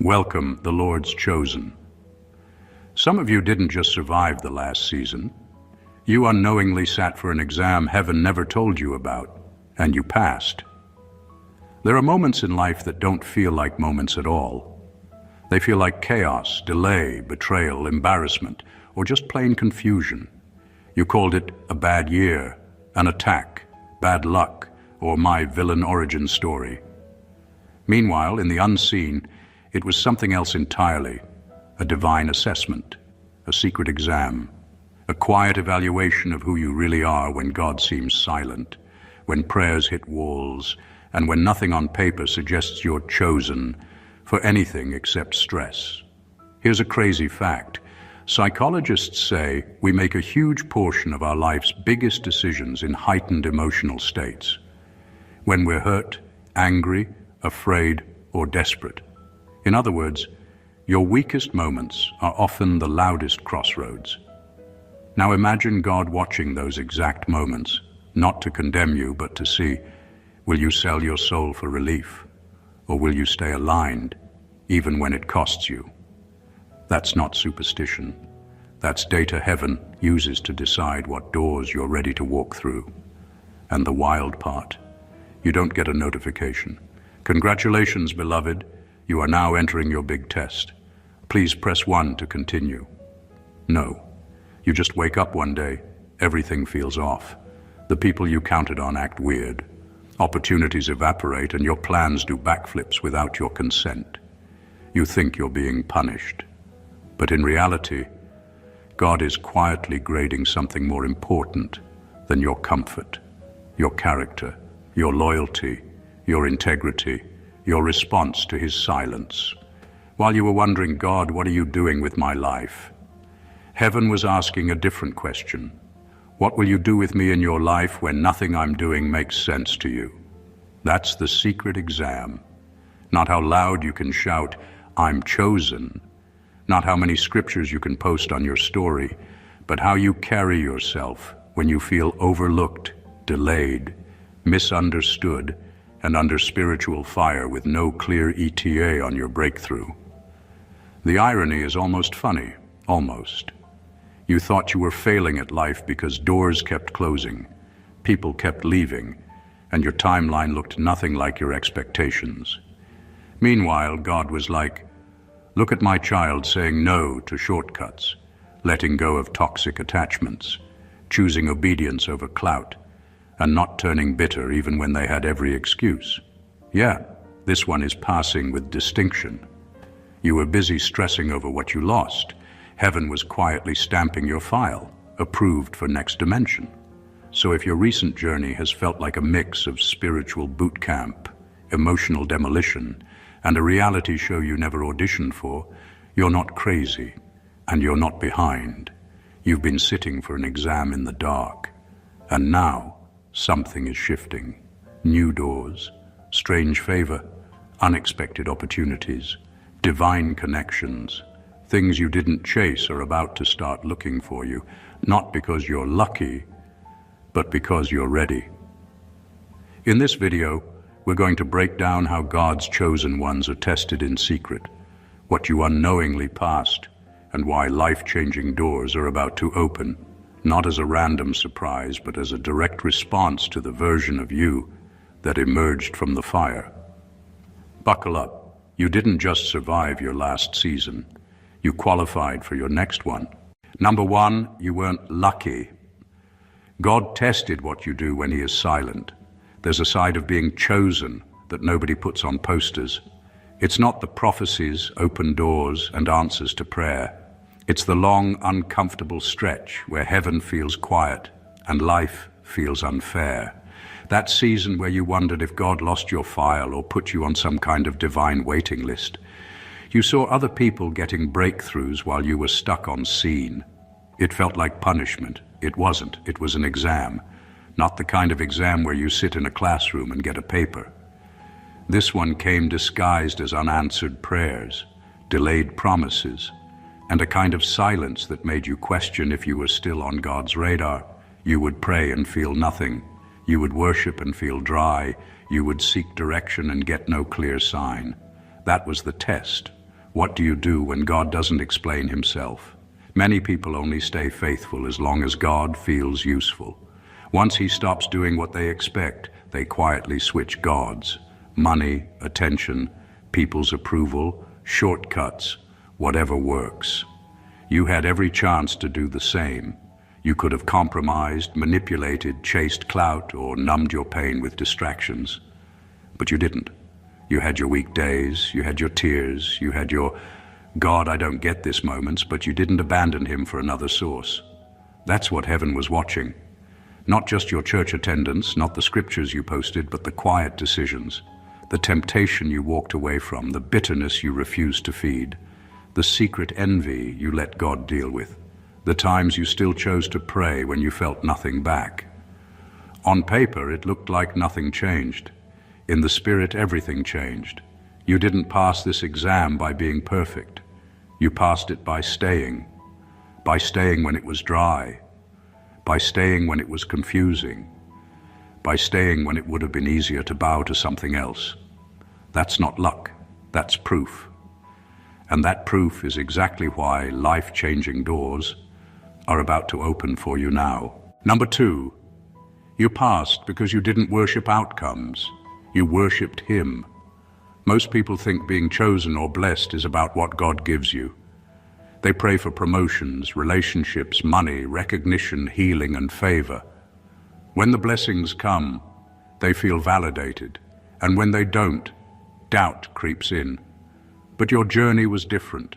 Welcome, the Lord's chosen. Some of you didn't just survive the last season. You unknowingly sat for an exam heaven never told you about, and you passed. There are moments in life that don't feel like moments at all. They feel like chaos, delay, betrayal, embarrassment, or just plain confusion. You called it a bad year, an attack, bad luck, or my villain origin story. Meanwhile, in the unseen, it was something else entirely, a divine assessment, a secret exam, a quiet evaluation of who you really are when God seems silent, when prayers hit walls, and when nothing on paper suggests you're chosen for anything except stress. Here's a crazy fact. Psychologists say we make a huge portion of our life's biggest decisions in heightened emotional states. When we're hurt, angry, afraid, or desperate. In other words, your weakest moments are often the loudest crossroads. Now imagine God watching those exact moments, not to condemn you, but to see, will you sell your soul for relief? Or will you stay aligned, even when it costs you? That's not superstition. That's data heaven uses to decide what doors you're ready to walk through. And the wild part, you don't get a notification. Congratulations, beloved. You are now entering your big test. Please press 1 to continue. No. You just wake up one day, everything feels off. The people you counted on act weird. Opportunities evaporate and your plans do backflips without your consent. You think you're being punished. But in reality, God is quietly grading something more important than your comfort, your character, your loyalty, your integrity, your response to his silence. While you were wondering, God, what are you doing with my life? Heaven was asking a different question. What will you do with me in your life when nothing I'm doing makes sense to you? That's the secret exam. Not how loud you can shout, I'm chosen. Not how many scriptures you can post on your story, but how you carry yourself when you feel overlooked, delayed, misunderstood, and under spiritual fire with no clear ETA on your breakthrough. The irony is almost funny, almost. You thought you were failing at life because doors kept closing, people kept leaving, and your timeline looked nothing like your expectations. Meanwhile, God was like, look at my child saying no to shortcuts, letting go of toxic attachments, choosing obedience over clout, and not turning bitter even when they had every excuse. Yeah, this one is passing with distinction. You were busy stressing over what you lost. Heaven was quietly stamping your file, approved for next dimension. So if your recent journey has felt like a mix of spiritual boot camp, emotional demolition, and a reality show you never auditioned for, you're not crazy, and you're not behind. You've been sitting for an exam in the dark, and now, something is shifting. New doors, strange favor, unexpected opportunities, divine connections. Things you didn't chase are about to start looking for you, not because you're lucky, but because you're ready. In this video, we're going to break down how God's chosen ones are tested in secret, what you unknowingly passed, and why life-changing doors are about to open. Not as a random surprise, but as a direct response to the version of you that emerged from the fire. Buckle up. You didn't just survive your last season. You qualified for your next one. Number 1, you weren't lucky. God tested what you do when he is silent. There's a side of being chosen that nobody puts on posters. It's not the prophecies, open doors, and answers to prayer. It's the long, uncomfortable stretch where heaven feels quiet and life feels unfair. That season where you wondered if God lost your file or put you on some kind of divine waiting list. You saw other people getting breakthroughs while you were stuck on scene. It felt like punishment. It wasn't. It was an exam. Not the kind of exam where you sit in a classroom and get a paper. This one came disguised as unanswered prayers, delayed promises, and a kind of silence that made you question if you were still on God's radar. You would pray and feel nothing. You would worship and feel dry. You would seek direction and get no clear sign. That was the test. What do you do when God doesn't explain himself? Many people only stay faithful as long as God feels useful. Once he stops doing what they expect, they quietly switch gods. Money, attention, people's approval, shortcuts, whatever works. You had every chance to do the same. You could have compromised, manipulated, chased clout, or numbed your pain with distractions. But you didn't. You had your weak days, you had your tears, you had your "God, I don't get this" moments, but you didn't abandon him for another source. That's what heaven was watching. Not just your church attendance, not the scriptures you posted, but the quiet decisions, the temptation you walked away from, the bitterness you refused to feed, the secret envy you let God deal with, the times you still chose to pray when you felt nothing back. On paper, it looked like nothing changed. In the spirit, everything changed. You didn't pass this exam by being perfect. You passed it by staying when it was dry, by staying when it was confusing, by staying when it would have been easier to bow to something else. That's not luck, that's proof. And that proof is exactly why life-changing doors are about to open for you now. Number 2, you passed because you didn't worship outcomes. You worshipped him. Most people think being chosen or blessed is about what God gives you. They pray for promotions, relationships, money, recognition, healing, and favor. When the blessings come, they feel validated, and when they don't, doubt creeps in. But your journey was different.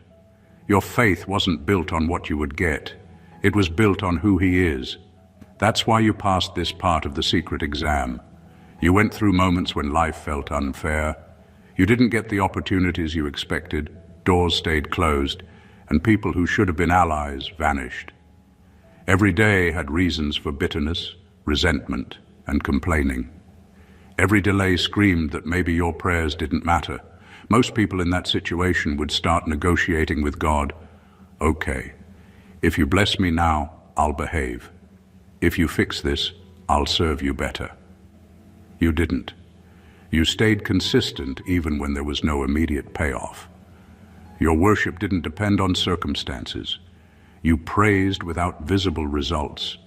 Your faith wasn't built on what you would get. It was built on who he is. That's why you passed this part of the secret exam. You went through moments when life felt unfair. You didn't get the opportunities you expected, doors stayed closed, and people who should have been allies vanished. Every day had reasons for bitterness, resentment, and complaining. Every delay screamed that maybe your prayers didn't matter. Most people in that situation would start negotiating with God. Okay, if you bless me now, I'll behave. If you fix this, I'll serve you better. You didn't. You stayed consistent even when there was no immediate payoff. Your worship didn't depend on circumstances. You praised without visible results.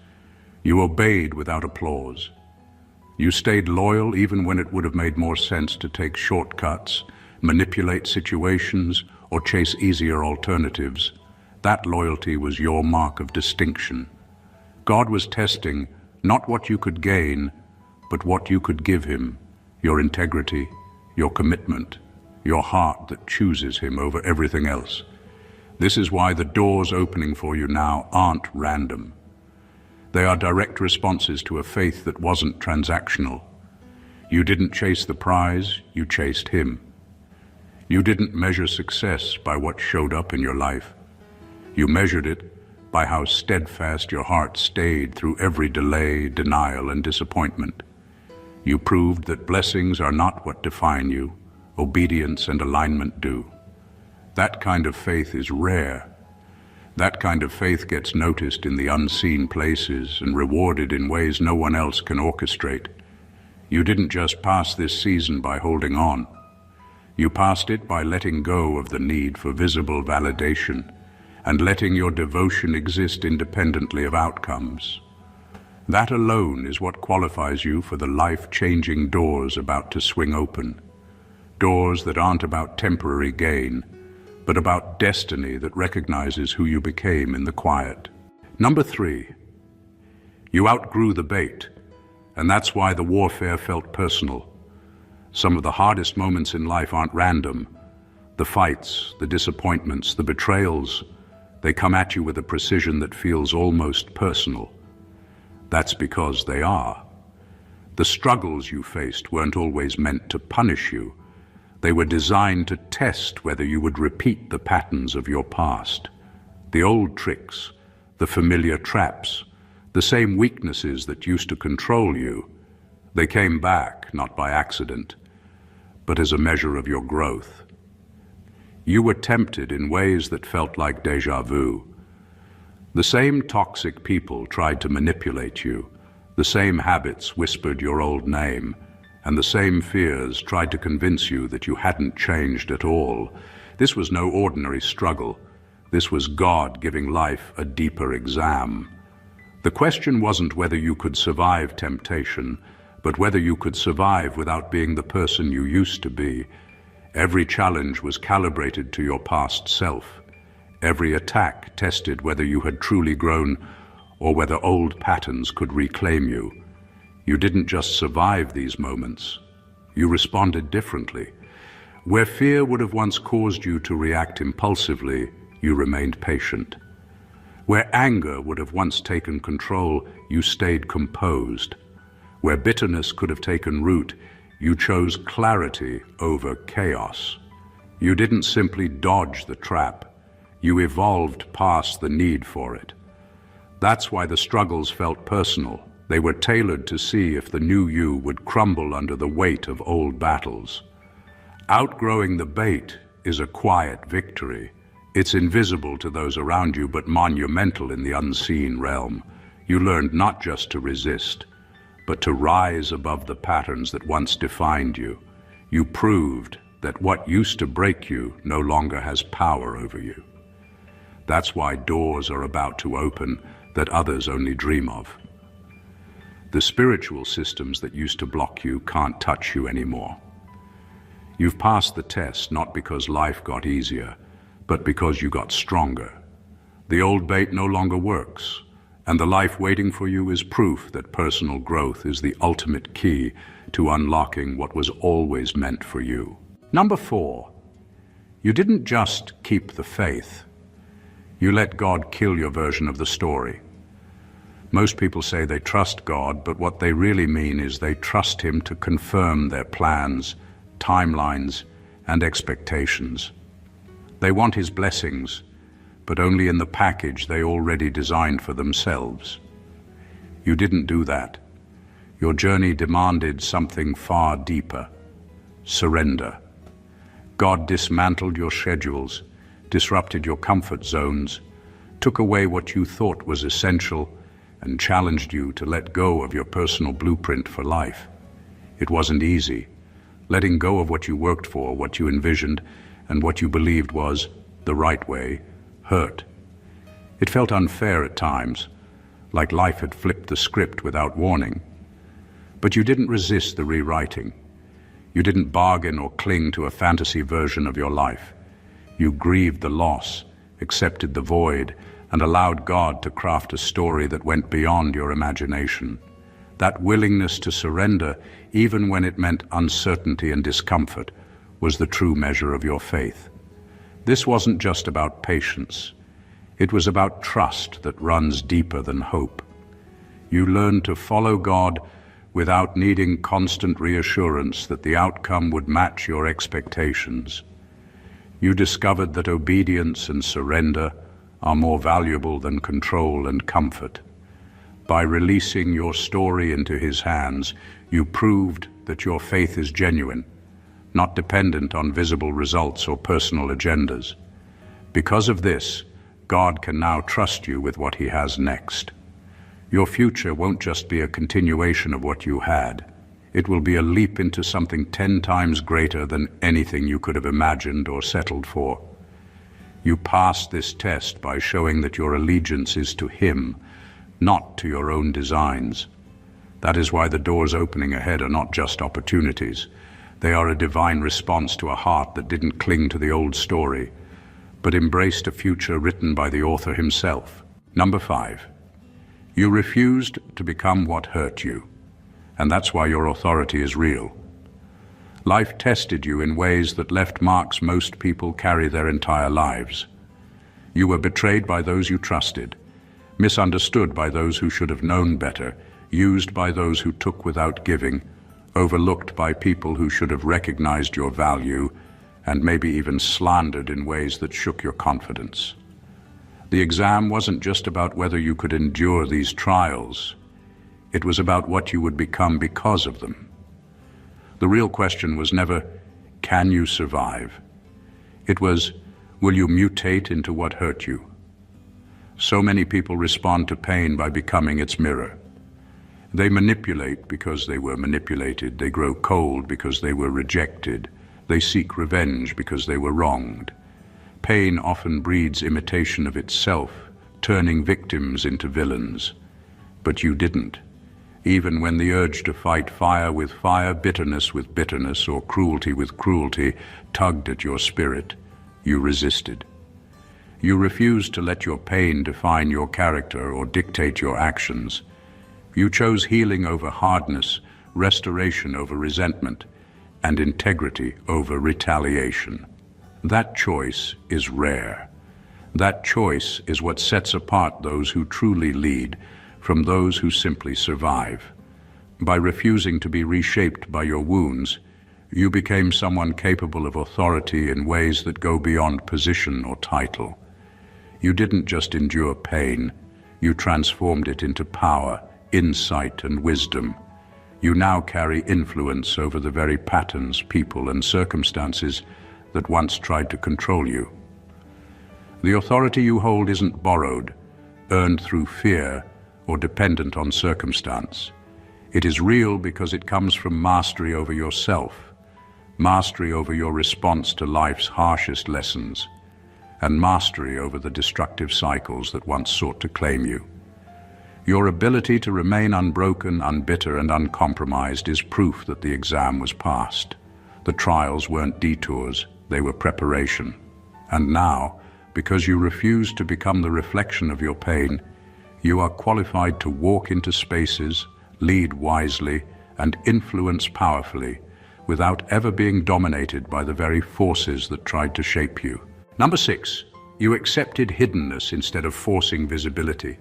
You obeyed without applause. You stayed loyal even when it would have made more sense to take shortcuts, manipulate situations, or chase easier alternatives. That loyalty was your mark of distinction. God was testing not what you could gain, but what you could give him, your integrity, your commitment, your heart that chooses him over everything else. This is why the doors opening for you now aren't random. They are direct responses to a faith that wasn't transactional. You didn't chase the prize, you chased him. You didn't measure success by what showed up in your life. You measured it by how steadfast your heart stayed through every delay, denial, and disappointment. You proved that blessings are not what define you, obedience and alignment do. That kind of faith is rare. That kind of faith gets noticed in the unseen places and rewarded in ways no one else can orchestrate. You didn't just pass this season by holding on. You passed it by letting go of the need for visible validation and letting your devotion exist independently of outcomes. That alone is what qualifies you for the life-changing doors about to swing open. Doors that aren't about temporary gain, but about destiny that recognizes who you became in the quiet. Number 3, you outgrew the bait, and that's why the warfare felt personal. Some of the hardest moments in life aren't random. The fights, the disappointments, the betrayals, they come at you with a precision that feels almost personal. That's because they are. The struggles you faced weren't always meant to punish you. They were designed to test whether you would repeat the patterns of your past. The old tricks, the familiar traps, the same weaknesses that used to control you, they came back not by accident, but as a measure of your growth. You were tempted in ways that felt like déjà vu. The same toxic people tried to manipulate you. The same habits whispered your old name, and the same fears tried to convince you that you hadn't changed at all, This was no ordinary struggle. This was God giving life a deeper exam. The question wasn't whether you could survive temptation, but whether you could survive without being the person you used to be. Every challenge was calibrated to your past self. Every attack tested whether you had truly grown or whether old patterns could reclaim you. You didn't just survive these moments. You responded differently. Where fear would have once caused you to react impulsively, you remained patient. Where anger would have once taken control, you stayed composed. Where bitterness could have taken root, you chose clarity over chaos. You didn't simply dodge the trap. You evolved past the need for it. That's why the struggles felt personal. They were tailored to see if the new you would crumble under the weight of old battles. Outgrowing the bait is a quiet victory. It's invisible to those around you, but monumental in the unseen realm. You learned not just to resist, but to rise above the patterns that once defined you. You proved that what used to break you no longer has power over you. That's why doors are about to open that others only dream of. The spiritual systems that used to block you can't touch you anymore. You've passed the test not because life got easier, but because you got stronger. The old bait no longer works, and the life waiting for you is proof that personal growth is the ultimate key to unlocking what was always meant for you. Number 4, you didn't just keep the faith. You let God kill your version of the story. Most people say they trust God, but what they really mean is they trust Him to confirm their plans, timelines, and expectations. They want His blessings, but only in the package they already designed for themselves. You didn't do that. Your journey demanded something far deeper: surrender. God dismantled your schedules, disrupted your comfort zones, took away what you thought was essential, and challenged you to let go of your personal blueprint for life. It wasn't easy. Letting go of what you worked for, what you envisioned, and what you believed was the right way, hurt. It felt unfair at times, like life had flipped the script without warning. But you didn't resist the rewriting. You didn't bargain or cling to a fantasy version of your life. You grieved the loss, accepted the void, and allowed God to craft a story that went beyond your imagination. That willingness to surrender, even when it meant uncertainty and discomfort, was the true measure of your faith. This wasn't just about patience. It was about trust that runs deeper than hope. You learned to follow God without needing constant reassurance that the outcome would match your expectations. You discovered that obedience and surrender are more valuable than control and comfort. By releasing your story into His hands, you proved that your faith is genuine, not dependent on visible results or personal agendas. Because of this, God can now trust you with what He has next. Your future won't just be a continuation of what you had. It will be a leap into something 10 times greater than anything you could have imagined or settled for. You passed this test by showing that your allegiance is to Him, not to your own designs. That is why the doors opening ahead are not just opportunities. They are a divine response to a heart that didn't cling to the old story, but embraced a future written by the author himself. Number 5, you refused to become what hurt you, and that's why your authority is real. Life tested you in ways that left marks most people carry their entire lives. You were betrayed by those you trusted, misunderstood by those who should have known better, used by those who took without giving, overlooked by people who should have recognized your value, and maybe even slandered in ways that shook your confidence. The exam wasn't just about whether you could endure these trials. It was about what you would become because of them. The real question was never, can you survive? It was, will you mutate into what hurt you? So many people respond to pain by becoming its mirror. They manipulate because they were manipulated. They grow cold because they were rejected. They seek revenge because they were wronged. pain often breeds imitation of itself, turning victims into villains. But you didn't. Even when the urge to fight fire with fire, bitterness with bitterness, or cruelty with cruelty tugged at your spirit, you resisted. You refused to let your pain define your character or dictate your actions. You chose healing over hardness, restoration over resentment, and integrity over retaliation. That choice is rare. That choice is what sets apart those who truly lead from those who simply survive. By refusing to be reshaped by your wounds, you became someone capable of authority in ways that go beyond position or title. You didn't just endure pain, you transformed it into power, insight, and wisdom. You now carry influence over the very patterns, people, and circumstances that once tried to control you. The authority you hold isn't borrowed, earned through fear, or dependent on circumstance. It is real because it comes from mastery over yourself, mastery over your response to life's harshest lessons, and mastery over the destructive cycles that once sought to claim you. Your ability to remain unbroken, unbitter, and uncompromised is proof that the exam was passed. The trials weren't detours, they were preparation. And now, because you refused to become the reflection of your pain, you are qualified to walk into spaces, lead wisely, and influence powerfully without ever being dominated by the very forces that tried to shape you. Number 6, you accepted hiddenness instead of forcing visibility.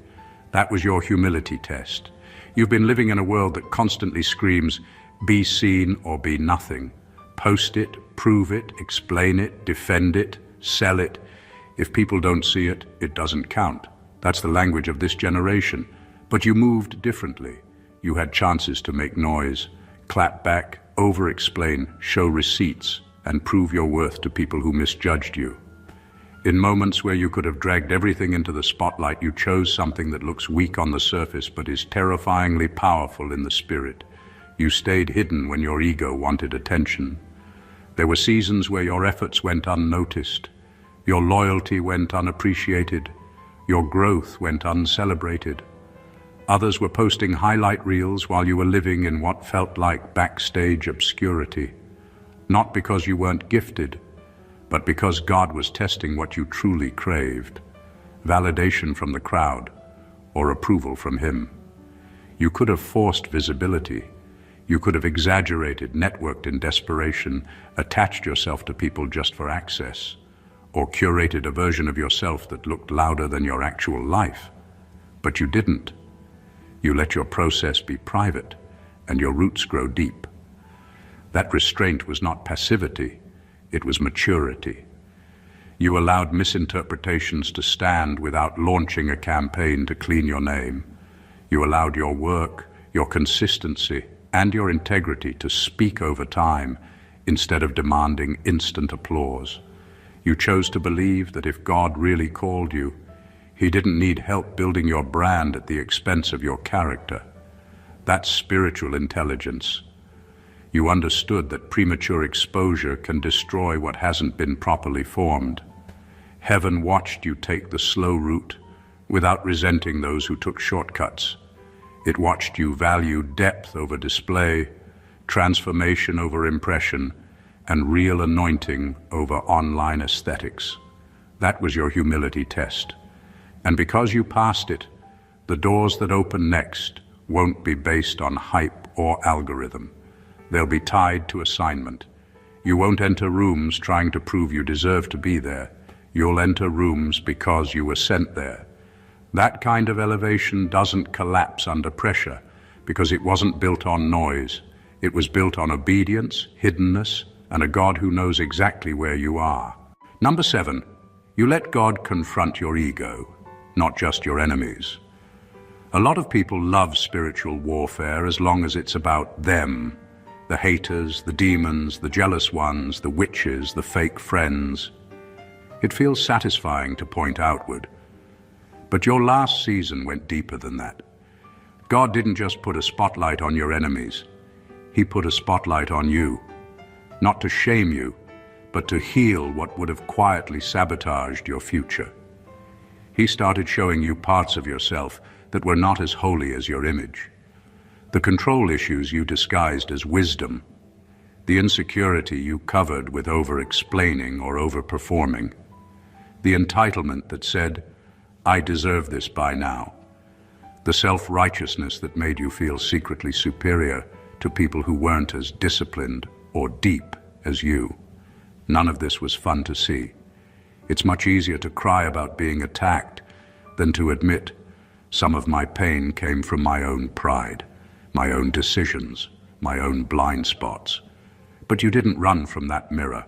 That was your humility test. You've been living in a world that constantly screams, be seen or be nothing. Post it, prove it, explain it, defend it, sell it. If people don't see it, it doesn't count. That's the language of this generation. But you moved differently. You had chances to make noise, clap back, over-explain, show receipts, and prove your worth to people who misjudged you. In moments where you could have dragged everything into the spotlight, you chose something that looks weak on the surface but is terrifyingly powerful in the spirit. You stayed hidden when your ego wanted attention. There were seasons where your efforts went unnoticed, your loyalty went unappreciated, your growth went uncelebrated. Others were posting highlight reels while you were living in what felt like backstage obscurity. Not because you weren't gifted, but because God was testing what you truly craved, validation from the crowd or approval from Him. You could have forced visibility. You could have exaggerated, networked in desperation, attached yourself to people just for access, or curated a version of yourself that looked louder than your actual life. But you didn't. You let your process be private and your roots grow deep. That restraint was not passivity, it was maturity. You allowed misinterpretations to stand without launching a campaign to clean your name. You allowed your work, your consistency, and your integrity to speak over time instead of demanding instant applause. You chose to believe that if God really called you, He didn't need help building your brand at the expense of your character. That's spiritual intelligence. You understood that premature exposure can destroy what hasn't been properly formed. Heaven watched you take the slow route without resenting those who took shortcuts. It watched you value depth over display, transformation over impression, and real anointing over online aesthetics. That was your humility test. And because you passed it, the doors that open next won't be based on hype or algorithm. They'll be tied to assignment. You won't enter rooms trying to prove you deserve to be there. You'll enter rooms because you were sent there. That kind of elevation doesn't collapse under pressure because it wasn't built on noise. It was built on obedience, hiddenness, and a God who knows exactly where you are. Number 7, you let God confront your ego, not just your enemies. A lot of people love spiritual warfare as long as it's about them. The haters, the demons, the jealous ones, the witches, the fake friends. It feels satisfying to point outward. But your last season went deeper than that. God didn't just put a spotlight on your enemies. He put a spotlight on you. Not to shame you, but to heal what would have quietly sabotaged your future. He started showing you parts of yourself that were not as holy as your image. The control issues you disguised as wisdom. The insecurity you covered with over-explaining or over-performing. The entitlement that said, "I deserve this by now." The self-righteousness that made you feel secretly superior to people who weren't as disciplined or deep as you. None of this was fun to see. It's much easier to cry about being attacked than to admit some of my pain came from my own pride, my own decisions, my own blind spots. But you didn't run from that mirror.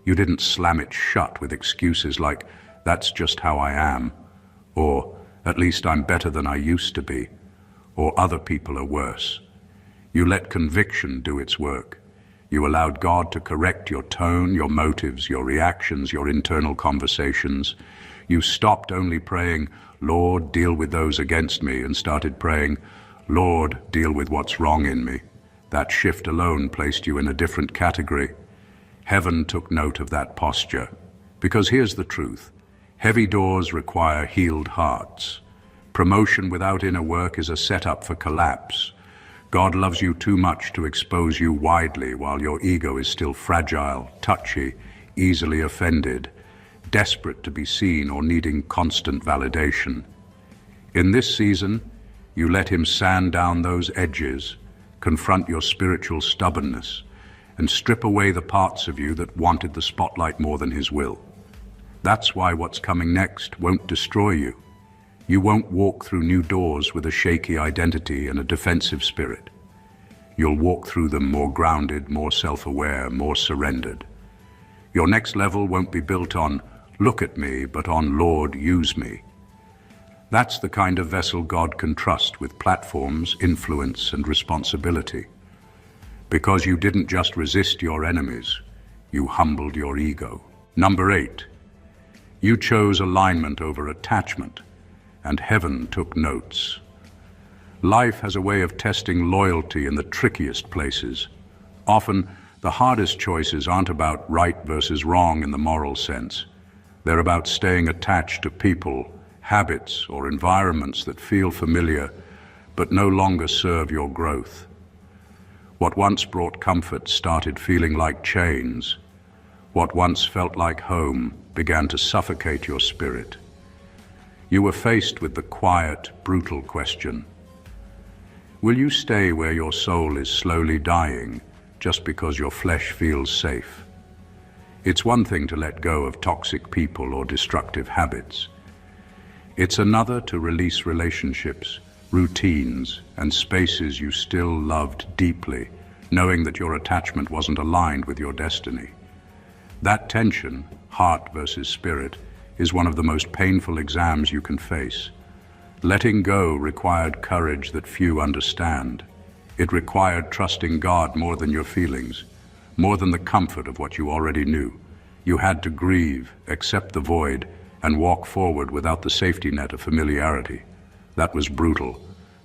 You didn't slam it shut with excuses like, "That's just how I am," or "At least I'm better than I used to be," or "Other people are worse." You let conviction do its work. You allowed God to correct your tone, your motives, your reactions, your internal conversations. You stopped only praying, "Lord, deal with those against me," and started praying, "Lord, deal with what's wrong in me." That shift alone placed you in a different category. Heaven took note of that posture. Because here's the truth. Heavy doors require healed hearts. Promotion without inner work is a setup for collapse. God loves you too much to expose you widely while your ego is still fragile, touchy, easily offended, desperate to be seen or needing constant validation. In this season, you let him sand down those edges, confront your spiritual stubbornness, and strip away the parts of you that wanted the spotlight more than his will. That's why what's coming next won't destroy you. You won't walk through new doors with a shaky identity and a defensive spirit. You'll walk through them more grounded, more self-aware, more surrendered. Your next level won't be built on, "Look at me," but on, "Lord, use me." That's the kind of vessel God can trust with platforms, influence, and responsibility. Because you didn't just resist your enemies, you humbled your ego. Number 8, you chose alignment over attachment, and heaven took notes. Life has a way of testing loyalty in the trickiest places. Often, the hardest choices aren't about right versus wrong in the moral sense. They're about staying attached to people, habits, or environments that feel familiar but no longer serve your growth. What once brought comfort started feeling like chains. What once felt like home began to suffocate your spirit. You were faced with the quiet, brutal question: will you stay where your soul is slowly dying just because your flesh feels safe? It's one thing to let go of toxic people or destructive habits. It's another to release relationships, routines, and spaces you still loved deeply, knowing that your attachment wasn't aligned with your destiny. That tension, heart versus spirit, is one of the most painful exams you can face. Letting go required courage that few understand. It required trusting God more than your feelings, more than the comfort of what you already knew. You had to grieve, accept the void, and walk forward without the safety net of familiarity. That was brutal,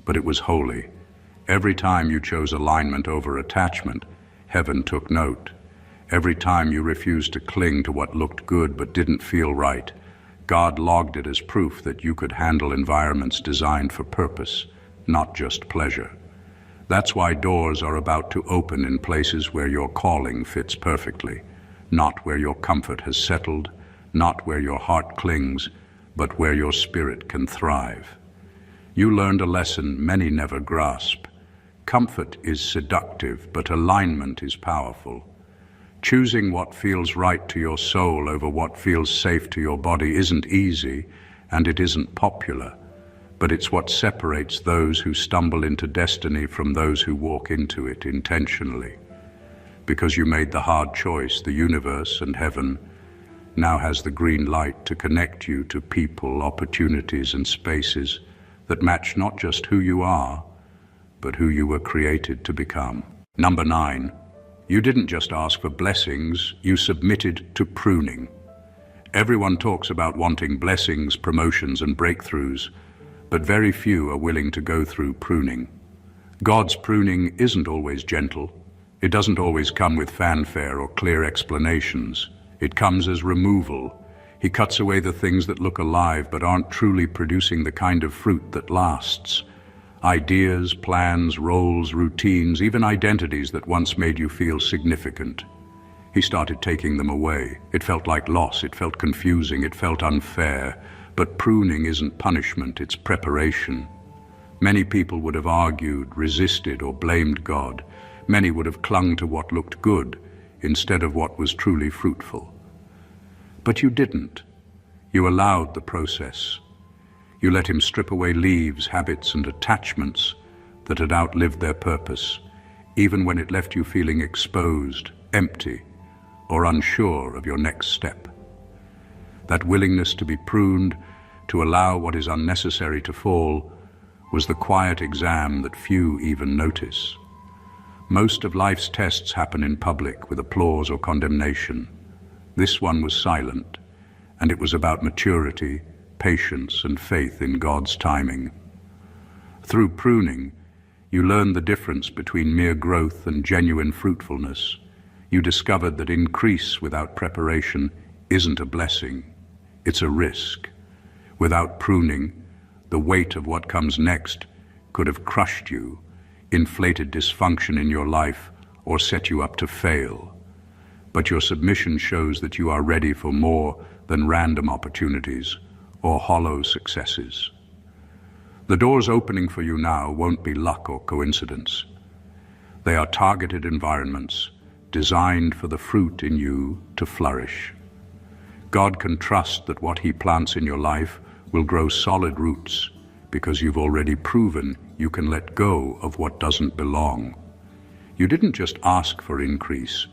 but it was holy. Every time you chose alignment over attachment, heaven took note. Every time you refused to cling to what looked good but didn't feel right, God logged it as proof that you could handle environments designed for purpose, not just pleasure. That's why doors are about to open in places where your calling fits perfectly, not where your comfort has settled, not where your heart clings, but where your spirit can thrive. You learned a lesson many never grasp. Comfort is seductive, but alignment is powerful. Choosing what feels right to your soul over what feels safe to your body isn't easy, and it isn't popular, but it's what separates those who stumble into destiny from those who walk into it intentionally. Because you made the hard choice, the universe and heaven now has the green light to connect you to people, opportunities, and spaces that match not just who you are, but who you were created to become. Number 9. You didn't just ask for blessings, you submitted to pruning. Everyone talks about wanting blessings, promotions, and breakthroughs, but very few are willing to go through pruning. God's pruning isn't always gentle. It doesn't always come with fanfare or clear explanations. It comes as removal. He cuts away the things that look alive but aren't truly producing the kind of fruit that lasts. Ideas, plans, roles, routines, even identities that once made you feel significant. He started taking them away. It felt like loss, it felt confusing, it felt unfair. But pruning isn't punishment, it's preparation. Many people would have argued, resisted, or blamed God. Many would have clung to what looked good instead of what was truly fruitful. But you didn't. You allowed the process. You let him strip away leaves, habits, and attachments that had outlived their purpose, even when it left you feeling exposed, empty, or unsure of your next step. That willingness to be pruned, to allow what is unnecessary to fall, was the quiet exam that few even notice. Most of life's tests happen in public with applause or condemnation. This one was silent, and it was about maturity, patience, and faith in God's timing. Through pruning, you learned the difference between mere growth and genuine fruitfulness. You discovered that increase without preparation isn't a blessing, it's a risk. Without pruning, the weight of what comes next could have crushed you, inflated dysfunction in your life, or set you up to fail. But your submission shows that you are ready for more than random opportunities or hollow successes. The doors opening for you now won't be luck or coincidence. They are targeted environments designed for the fruit in you to flourish. God can trust that what He plants in your life will grow solid roots because you've already proven you can let go of what doesn't belong. You didn't just ask for increase,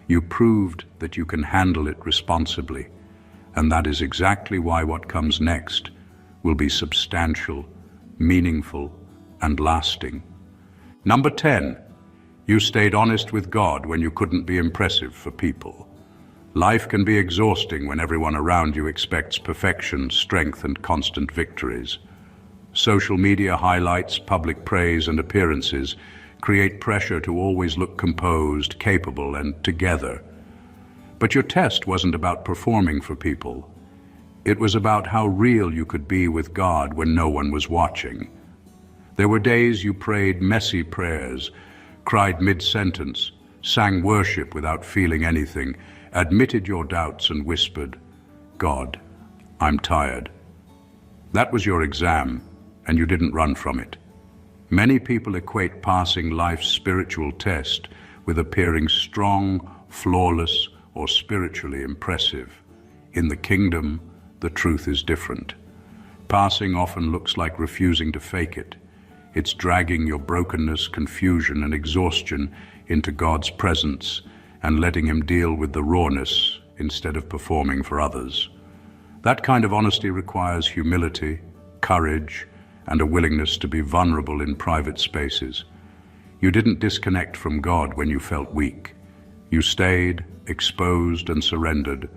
you proved that you can handle it responsibly, and that is exactly why what comes next will be substantial, meaningful, and lasting. Number 10, you stayed honest with God when you couldn't be impressive for people. Life can be exhausting when everyone around you expects perfection, strength, and constant victories. Social media highlights, public praise, and appearances create pressure to always look composed, capable, and together. But your test wasn't about performing for people. It was about how real you could be with God when no one was watching. There were days you prayed messy prayers, cried mid-sentence, sang worship without feeling anything, admitted your doubts and whispered, "God, I'm tired." That was your exam, and you didn't run from it. Many people equate passing life's spiritual test with appearing strong, flawless, or spiritually impressive. In the kingdom, the truth is different. Passing often looks like refusing to fake it. It's dragging your brokenness, confusion, and exhaustion into God's presence and letting Him deal with the rawness instead of performing for others. That kind of honesty requires humility, courage, and a willingness to be vulnerable in private spaces. You didn't disconnect from God when you felt weak. You stayed, exposed, and surrendered,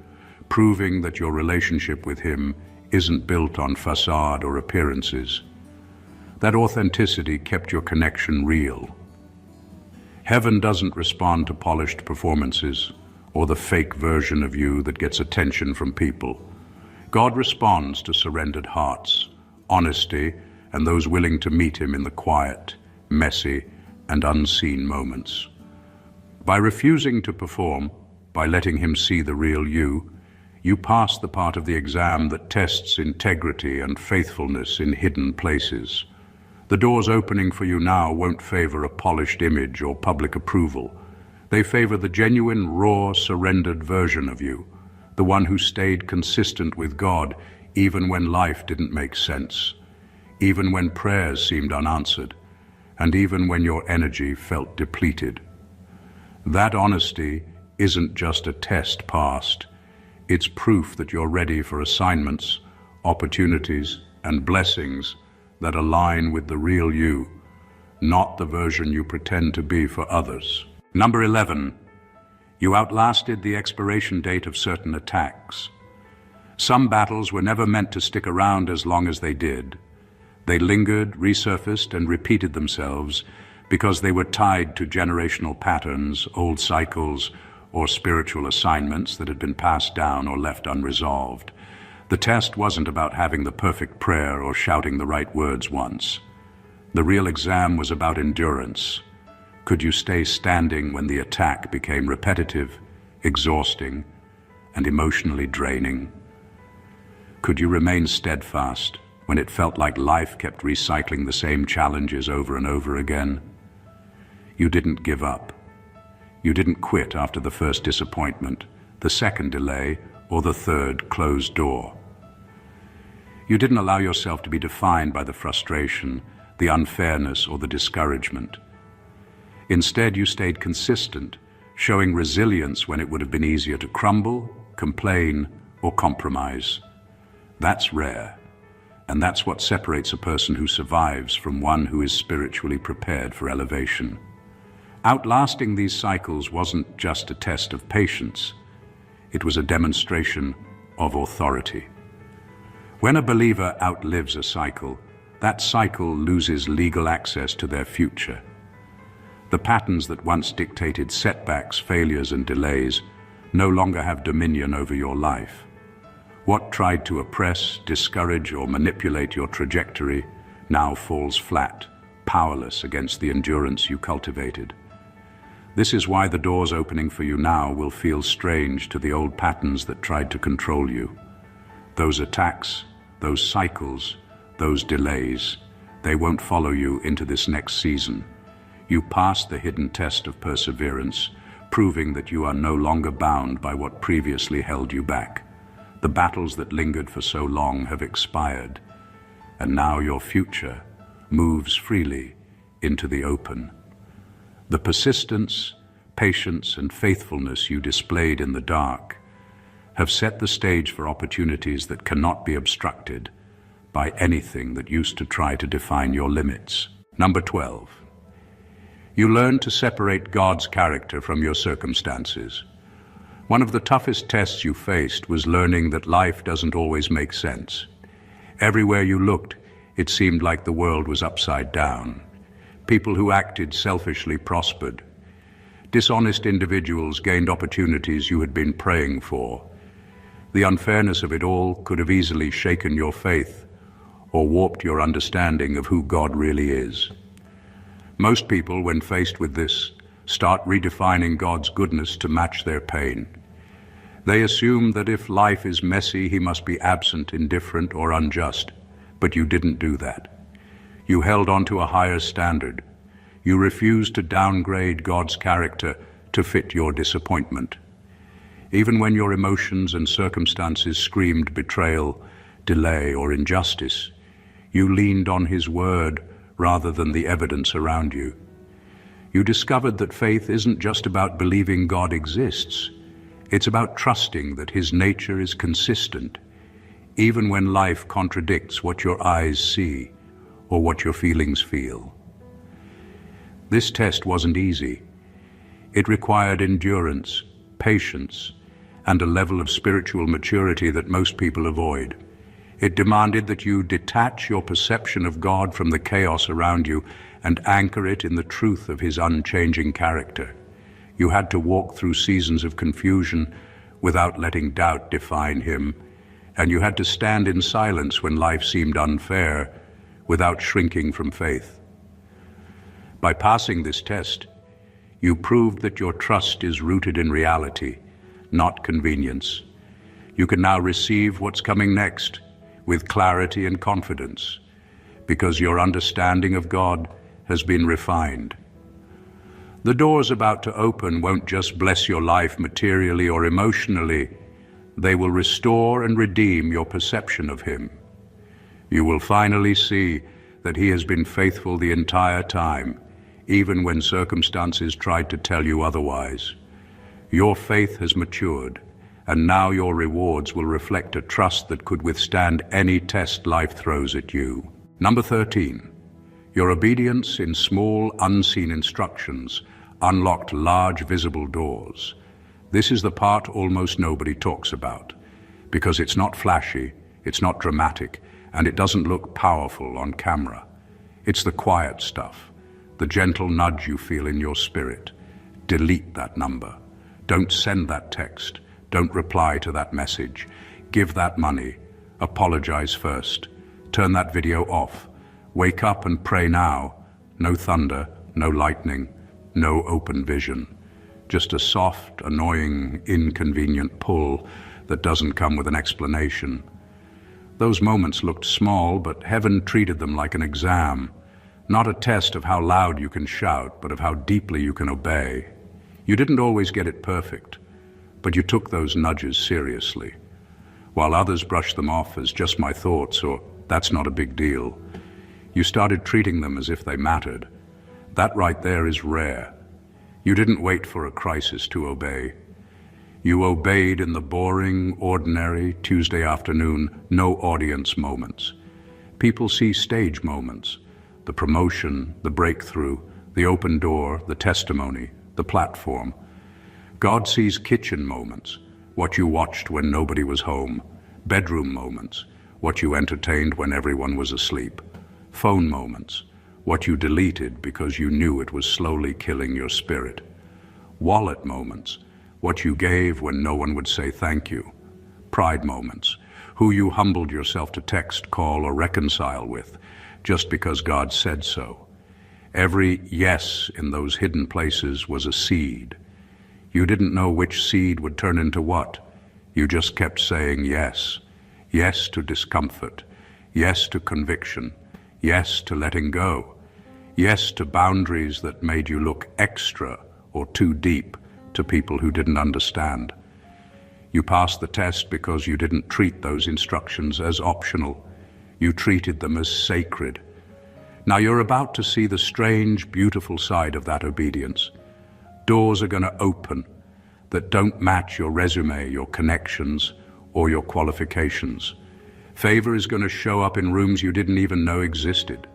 proving that your relationship with Him isn't built on facade or appearances. That authenticity kept your connection real. Heaven doesn't respond to polished performances or the fake version of you that gets attention from people. God responds to surrendered hearts, honesty, and those willing to meet Him in the quiet, messy, and unseen moments. By refusing to perform, by letting Him see the real you, you pass the part of the exam that tests integrity and faithfulness in hidden places. The doors opening for you now won't favor a polished image or public approval. They favor the genuine, raw, surrendered version of you, the one who stayed consistent with God even when life didn't make sense, even when prayers seemed unanswered, and even when your energy felt depleted. That honesty isn't just a test passed. It's proof that you're ready for assignments, opportunities, and blessings that align with the real you, not the version you pretend to be for others. Number 11, you outlasted the expiration date of certain attacks. Some battles were never meant to stick around as long as they did. They lingered, resurfaced, and repeated themselves because they were tied to generational patterns, old cycles, or spiritual assignments that had been passed down or left unresolved. The test wasn't about having the perfect prayer or shouting the right words once. The real exam was about endurance. Could you stay standing when the attack became repetitive, exhausting, and emotionally draining? Could you remain steadfast when it felt like life kept recycling the same challenges over and over again? You didn't give up. You didn't quit after the first disappointment, the second delay, or the third closed door. You didn't allow yourself to be defined by the frustration, the unfairness, or the discouragement. Instead, you stayed consistent, showing resilience when it would have been easier to crumble, complain, or compromise. That's rare, and that's what separates a person who survives from one who is spiritually prepared for elevation. Outlasting these cycles wasn't just a test of patience, it was a demonstration of authority. When a believer outlives a cycle, that cycle loses legal access to their future. The patterns that once dictated setbacks, failures, and delays no longer have dominion over your life. What tried to oppress, discourage, or manipulate your trajectory now falls flat, powerless against the endurance you cultivated. This is why the doors opening for you now will feel strange to the old patterns that tried to control you. Those attacks, those cycles, those delays, they won't follow you into this next season. You passed the hidden test of perseverance, proving that you are no longer bound by what previously held you back. The battles that lingered for so long have expired, and now your future moves freely into the open. The persistence, patience, and faithfulness you displayed in the dark have set the stage for opportunities that cannot be obstructed by anything that used to try to define your limits. Number 12. You learn to separate God's character from your circumstances. One of the toughest tests you faced was learning that life doesn't always make sense. Everywhere you looked, it seemed like the world was upside down. People who acted selfishly prospered. Dishonest individuals gained opportunities you had been praying for. The unfairness of it all could have easily shaken your faith or warped your understanding of who God really is. Most people, when faced with this, start redefining God's goodness to match their pain. They assume that if life is messy, He must be absent, indifferent, or unjust. But you didn't do that. You held on to a higher standard. You refused to downgrade God's character to fit your disappointment. Even when your emotions and circumstances screamed betrayal, delay, or injustice, you leaned on His word rather than the evidence around you. You discovered that faith isn't just about believing God exists. It's about trusting that His nature is consistent, even when life contradicts what your eyes see or what your feelings feel. This test wasn't easy. It required endurance, patience, and a level of spiritual maturity that most people avoid. It demanded that you detach your perception of God from the chaos around you and anchor it in the truth of His unchanging character. You had to walk through seasons of confusion without letting doubt define Him, and you had to stand in silence when life seemed unfair without shrinking from faith. By passing this test, you proved that your trust is rooted in reality, not convenience. You can now receive what's coming next with clarity and confidence, because your understanding of God has been refined. The doors about to open won't just bless your life materially or emotionally, they will restore and redeem your perception of Him. You will finally see that He has been faithful the entire time, even when circumstances tried to tell you otherwise. Your faith has matured, and now your rewards will reflect a trust that could withstand any test life throws at you. Number 13. Your obedience in small, unseen instructions unlocked large, visible doors. This is the part almost nobody talks about, because it's not flashy, it's not dramatic, and it doesn't look powerful on camera. It's the quiet stuff, the gentle nudge you feel in your spirit. Delete that number. Don't send that text. Don't reply to that message. Give that money. Apologize first. Turn that video off. Wake up and pray now. No thunder, no lightning, no open vision. Just a soft, annoying, inconvenient pull that doesn't come with an explanation. Those moments looked small, but heaven treated them like an exam. Not a test of how loud you can shout, but of how deeply you can obey. You didn't always get it perfect, but you took those nudges seriously. While others brushed them off as just my thoughts or that's not a big deal, you started treating them as if they mattered. That right there is rare. You didn't wait for a crisis to obey. You obeyed in the boring, ordinary, Tuesday afternoon, no audience moments. People see stage moments, the promotion, the breakthrough, the open door, the testimony, the platform. God sees kitchen moments, what you watched when nobody was home, bedroom moments, what you entertained when everyone was asleep, phone moments, what you deleted because you knew it was slowly killing your spirit, wallet moments, what you gave when no one would say thank you, pride moments, who you humbled yourself to text, call, or reconcile with, just because God said so. Every yes in those hidden places was a seed. You didn't know which seed would turn into what. You just kept saying yes. Yes to discomfort. Yes to conviction. Yes to letting go. Yes to boundaries that made you look extra or too deep to people who didn't understand. You passed the test because you didn't treat those instructions as optional. You treated them as sacred. Now you're about to see the strange, beautiful side of that obedience. Doors are going to open that don't match your resume, your connections, or your qualifications. Favor is going to show up in rooms you didn't even know existed,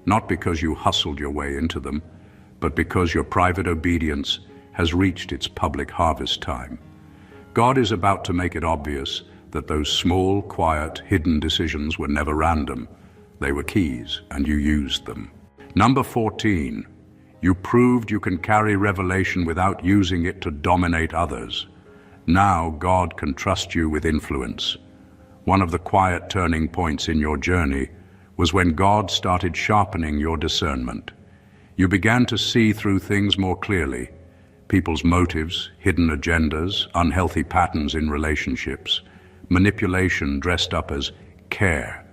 not because you hustled your way into them, but because your private obedience has reached its public harvest time. God is about to make it obvious that those small, quiet, hidden decisions were never random. They were keys, and you used them. Number 14, you proved you can carry revelation without using it to dominate others. Now God can trust you with influence. One of the quiet turning points in your journey was when God started sharpening your discernment. You began to see through things more clearly. People's motives, hidden agendas, unhealthy patterns in relationships, manipulation dressed up as care,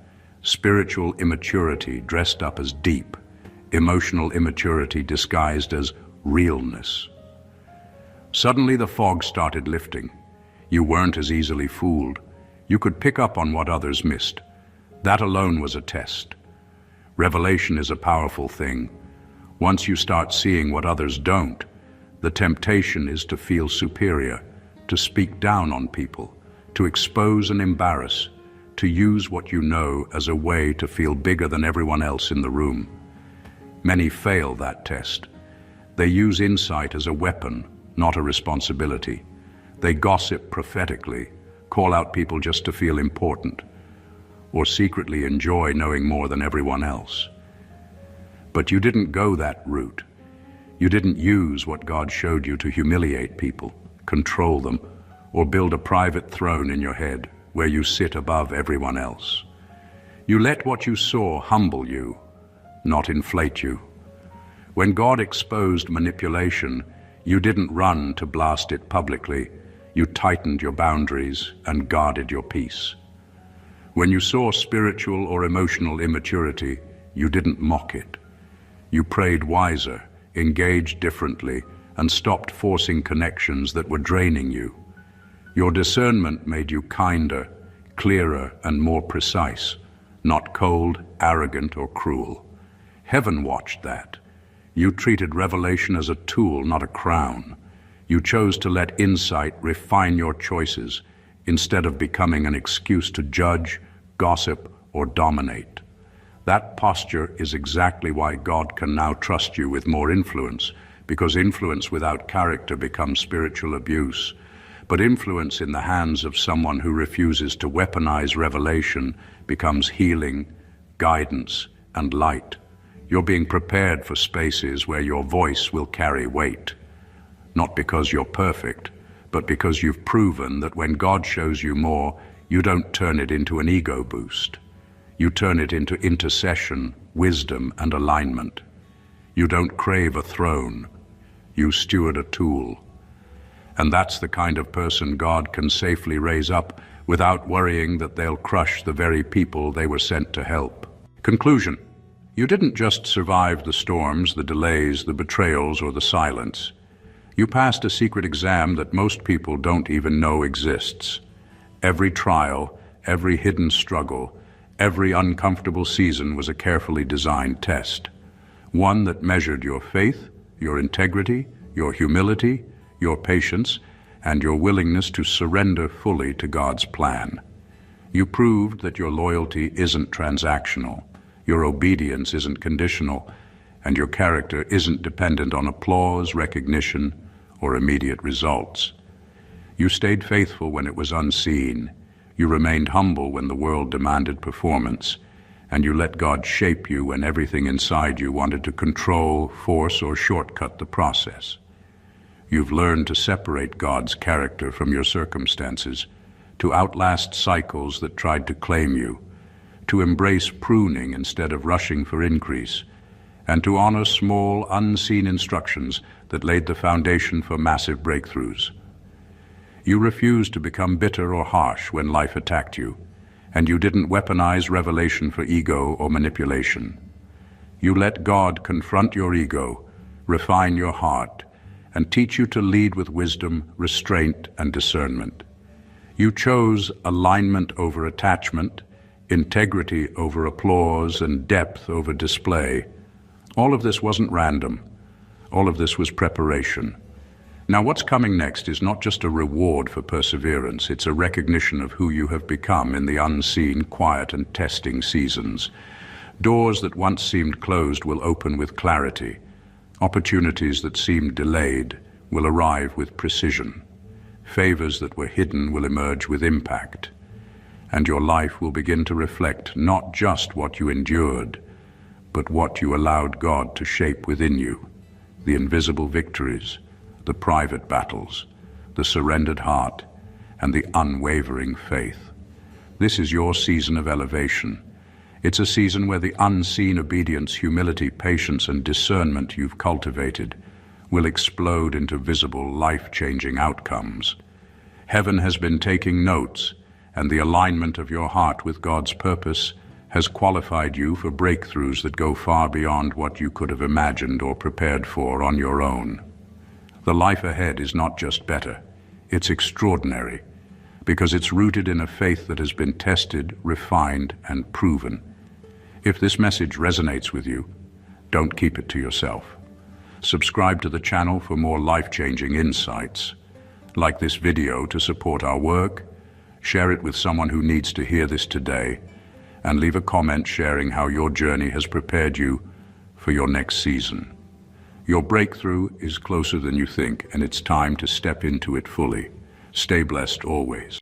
spiritual immaturity dressed up as deep, emotional immaturity disguised as realness. Suddenly the fog started lifting. You weren't as easily fooled. You could pick up on what others missed. That alone was a test. Revelation is a powerful thing. Once you start seeing what others don't, the temptation is to feel superior, to speak down on people, to expose and embarrass, to use what you know as a way to feel bigger than everyone else in the room. Many fail that test. They use insight as a weapon, not a responsibility. They gossip prophetically, call out people just to feel important, or secretly enjoy knowing more than everyone else. But you didn't go that route. You didn't use what God showed you to humiliate people, control them, or build a private throne in your head where you sit above everyone else. You let what you saw humble you, not inflate you. When God exposed manipulation, you didn't run to blast it publicly. You tightened your boundaries and guarded your peace. When you saw spiritual or emotional immaturity, you didn't mock it. You prayed wiser, engaged differently, and stopped forcing connections that were draining you. Your discernment made you kinder, clearer, and more precise, not cold, arrogant, or cruel. Heaven watched that. You treated revelation as a tool, not a crown. You chose to let insight refine your choices instead of becoming an excuse to judge, gossip, or dominate. That posture is exactly why God can now trust you with more influence, because influence without character becomes spiritual abuse. But influence in the hands of someone who refuses to weaponize revelation becomes healing, guidance, and light. You're being prepared for spaces where your voice will carry weight. Not because you're perfect, but because you've proven that when God shows you more, you don't turn it into an ego boost. You turn it into intercession, wisdom, and alignment. You don't crave a throne. You steward a tool. And that's the kind of person God can safely raise up without worrying that they'll crush the very people they were sent to help. Conclusion. You didn't just survive the storms, the delays, the betrayals, or the silence. You passed a secret exam that most people don't even know exists. Every trial, every hidden struggle, every uncomfortable season was a carefully designed test. One that measured your faith, your integrity, your humility, your patience, and your willingness to surrender fully to God's plan. You proved that your loyalty isn't transactional, your obedience isn't conditional, and your character isn't dependent on applause, recognition, or immediate results. You stayed faithful when it was unseen. You remained humble when the world demanded performance, and you let God shape you when everything inside you wanted to control, force, or shortcut the process. You've learned to separate God's character from your circumstances, to outlast cycles that tried to claim you, to embrace pruning instead of rushing for increase, and to honor small, unseen instructions that laid the foundation for massive breakthroughs. You refused to become bitter or harsh when life attacked you, and you didn't weaponize revelation for ego or manipulation. You let God confront your ego, refine your heart, and teach you to lead with wisdom, restraint, and discernment. You chose alignment over attachment, integrity over applause, and depth over display. All of this wasn't random. All of this was preparation. Now, what's coming next is not just a reward for perseverance, it's a recognition of who you have become in the unseen, quiet, and testing seasons. Doors that once seemed closed will open with clarity. Opportunities that seemed delayed will arrive with precision. Favors that were hidden will emerge with impact. And your life will begin to reflect not just what you endured, but what you allowed God to shape within you. The invisible victories, the private battles, the surrendered heart, and the unwavering faith. This is your season of elevation. It's a season where the unseen obedience, humility, patience, and discernment you've cultivated will explode into visible, life-changing outcomes. Heaven has been taking notes, and the alignment of your heart with God's purpose has qualified you for breakthroughs that go far beyond what you could have imagined or prepared for on your own. The life ahead is not just better, it's extraordinary, because it's rooted in a faith that has been tested, refined, and proven. If this message resonates with you, don't keep it to yourself. Subscribe to the channel for more life-changing insights. Like this video to support our work, share it with someone who needs to hear this today, and leave a comment sharing how your journey has prepared you for your next season. Your breakthrough is closer than you think, and it's time to step into it fully. Stay blessed always.